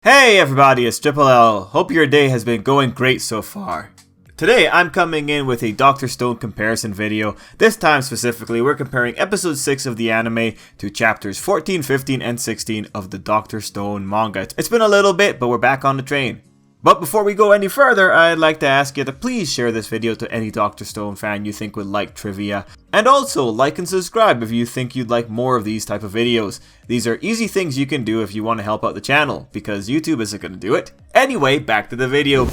Hey everybody, it's Tripl-L. Hope your day has been going great so far. Today I'm coming in with a Dr. Stone comparison video. This time specifically we're comparing episode 6 of the anime to chapters 14, 15, and 16 of the Dr. Stone manga. It's been a little bit, but we're back on the train. But before we go any further, I'd like to ask you to please share this video to any Dr. Stone fan you think would like trivia. And also, like and subscribe if you think you'd like more of these type of videos. These are easy things you can do if you want to help out the channel, because YouTube isn't going to do it. Anyway, back to the video.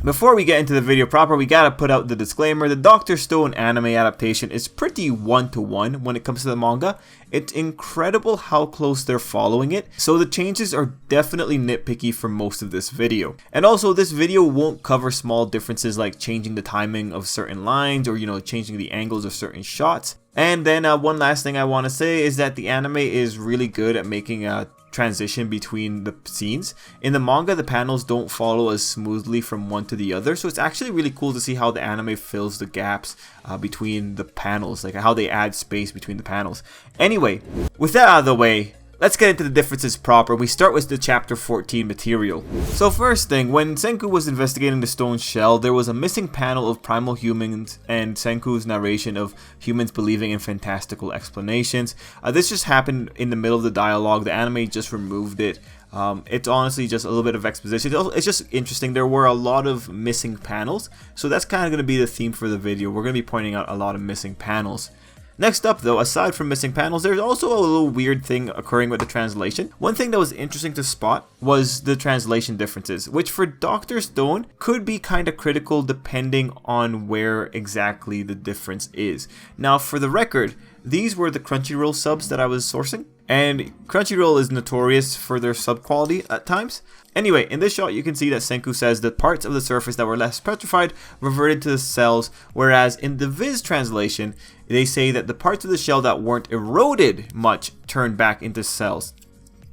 Before we get into the video proper, we gotta put out the disclaimer. The Dr. Stone anime adaptation is pretty one-to-one when it comes to the manga. It's incredible how close they're following it, so the changes are definitely nitpicky for most of this video. And also, this video won't cover small differences like changing the timing of certain lines or, changing the angles of certain shots. And then one last thing I want to say is that the anime is really good at making a transition between the scenes. In the manga, the panels don't follow as smoothly from one to the other, so it's actually really cool to see how the anime fills the gaps between the panels, like how they add space between the panels. Anyway, with that out of the way, let's get into the differences proper. We start with the chapter 14 material. So first thing, when Senku was investigating the stone shell, there was a missing panel of primal humans and Senku's narration of humans believing in fantastical explanations. This just happened in the middle of the dialogue. The anime just removed it. It's honestly just a little bit of exposition. It's just interesting. There were a lot of missing panels, so that's kind of going to be the theme for the video. We're going to be pointing out a lot of missing panels. Next up though, aside from missing panels, there's also a little weird thing occurring with the translation. One thing that was interesting to spot was the translation differences, which for Dr. Stone could be kind of critical depending on where exactly the difference is. Now for the record, these were the Crunchyroll subs that I was sourcing, and Crunchyroll is notorious for their sub quality at times. Anyway, in this shot you can see that Senku says that parts of the surface that were less petrified reverted to the cells, whereas in the Viz translation, they say that the parts of the shell that weren't eroded much turned back into cells.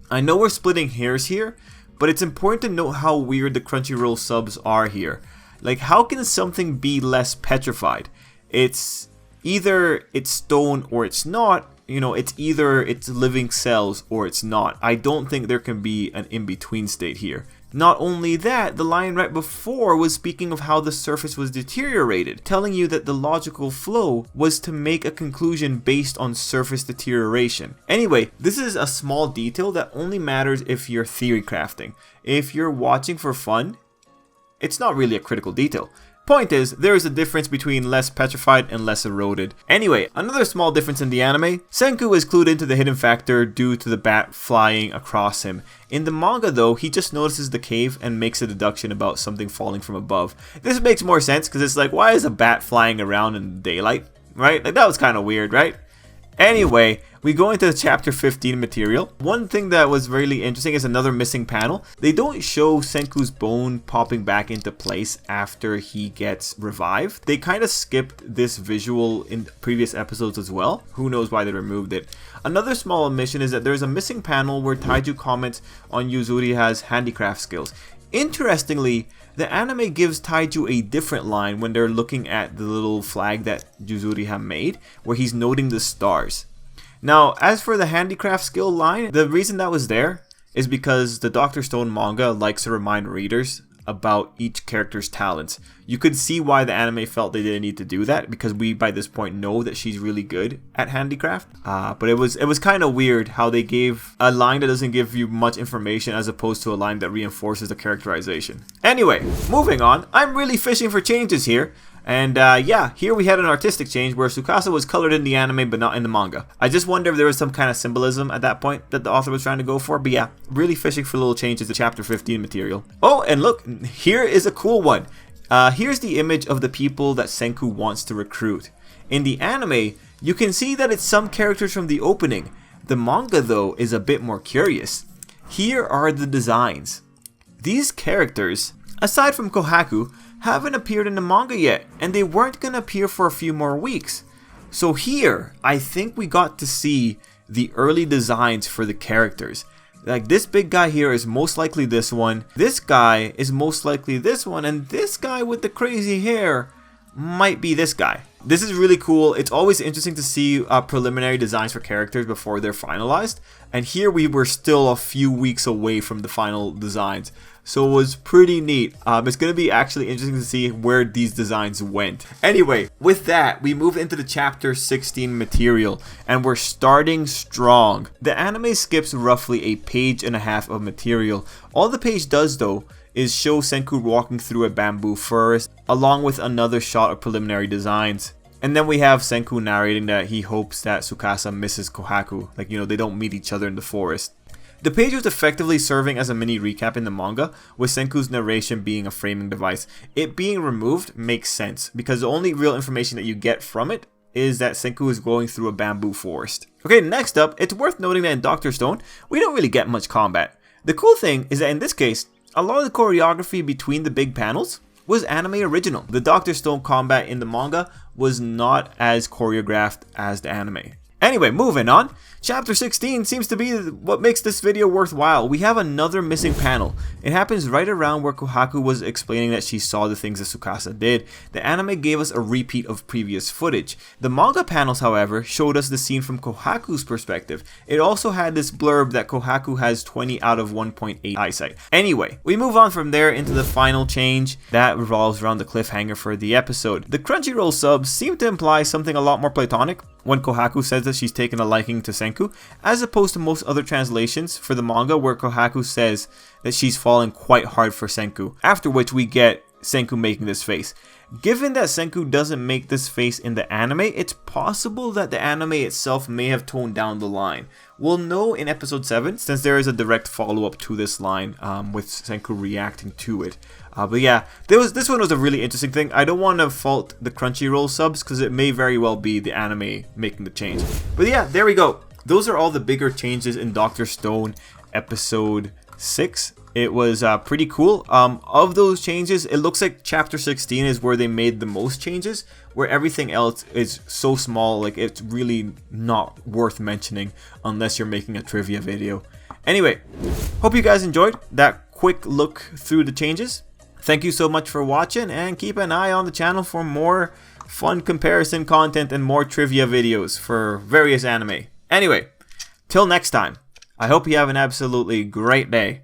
I know we're splitting hairs here, but it's important to note how weird the Crunchyroll subs are here. Like, how can something be less petrified? It's either it's stone or it's not. It's either it's living cells or it's not. I don't think there can be an in-between state here. Not only that, the line right before was speaking of how the surface was deteriorated, telling you that the logical flow was to make a conclusion based on surface deterioration. Anyway, this is a small detail that only matters if you're theory crafting. If you're watching for fun, it's not really a critical detail. Point is, there is a difference between less petrified and less eroded. Anyway, another small difference in the anime, Senku is clued into the hidden factor due to the bat flying across him. In the manga though, he just notices the cave and makes a deduction about something falling from above. This makes more sense because it's like, why is a bat flying around in daylight, right? Like, that was kind of weird, right? Anyway, we go into the chapter 15 material. One thing that was really interesting is another missing panel. They don't show Senku's bone popping back into place after he gets revived. They kind of skipped this visual in previous episodes as well. Who knows why they removed it. Another small omission is that there's a missing panel where Taiju comments on Yuzuriha's handicraft skills. Interestingly, the anime gives Taiju a different line when they're looking at the little flag that Yuzuriha made, where he's noting the stars. Now, as for the handicraft skill line, the reason that was there is because the Dr. Stone manga likes to remind readers about each character's talents. You could see why the anime felt they didn't need to do that, because we by this point know that she's really good at handicraft. But it was kind of weird how they gave a line that doesn't give you much information as opposed to a line that reinforces the characterization. Anyway, moving on, I'm really fishing for changes here. And yeah, here we had an artistic change where Tsukasa was colored in the anime but not in the manga. I just wonder if there was some kind of symbolism at that point that the author was trying to go for. But yeah, really fishing for little changes to chapter 15 material. Oh, and look, here is a cool one. Here's the image of the people that Senku wants to recruit. In the anime, you can see that it's some characters from the opening. The manga though is a bit more curious. Here are the designs. These characters, aside from Kohaku, haven't appeared in the manga yet, and they weren't gonna appear for a few more weeks. So here, I think we got to see the early designs for the characters. Like, this big guy here is most likely this one, this guy is most likely this one, and this guy with the crazy hair might be this guy. This is really cool. It's always interesting to see preliminary designs for characters before they're finalized. And here we were still a few weeks away from the final designs. So it was pretty neat. It's going to be actually interesting to see where these designs went. Anyway, with that, we move into the chapter 16 material. And we're starting strong. The anime skips roughly a page and a half of material. All the page does though is show Senku walking through a bamboo forest, along with another shot of preliminary designs. And then we have Senku narrating that he hopes that Tsukasa misses Kohaku, like, you know, they don't meet each other in the forest. The page was effectively serving as a mini recap in the manga, with Senku's narration being a framing device. It being removed makes sense, because the only real information that you get from it is that Senku is going through a bamboo forest. Okay, next up, it's worth noting that in Dr. Stone, we don't really get much combat. The cool thing is that in this case, a lot of the choreography between the big panels was anime original. The Dr. Stone combat in the manga was not as choreographed as the anime. Anyway, moving on. Chapter 16 seems to be what makes this video worthwhile. We have another missing panel. It happens right around where Kohaku was explaining that she saw the things that Tsukasa did. The anime gave us a repeat of previous footage. The manga panels, however, showed us the scene from Kohaku's perspective. It also had this blurb that Kohaku has 20 out of 1.8 eyesight. Anyway, we move on from there into the final change that revolves around the cliffhanger for the episode. The Crunchyroll subs seem to imply something a lot more platonic when Kohaku says that she's taken a liking to Senku, as opposed to most other translations for the manga where Kohaku says that she's falling quite hard for Senku, after which we get Senku making this face. Given that Senku doesn't make this face in the anime, it's possible that the anime itself may have toned down the line. We'll know in episode 7, since there is a direct follow-up to this line with Senku reacting to it. But yeah, this one was a really interesting thing. I don't want to fault the Crunchyroll subs because it may very well be the anime making the change. But yeah, there we go. Those are all the bigger changes in Dr. Stone episode 6. It was pretty cool. Of those changes, it looks like chapter 16 is where they made the most changes, where everything else is so small, like it's really not worth mentioning unless you're making a trivia video. Anyway, hope you guys enjoyed that quick look through the changes. Thank you so much for watching, and keep an eye on the channel for more fun comparison content and more trivia videos for various anime. Anyway, till next time, I hope you have an absolutely great day.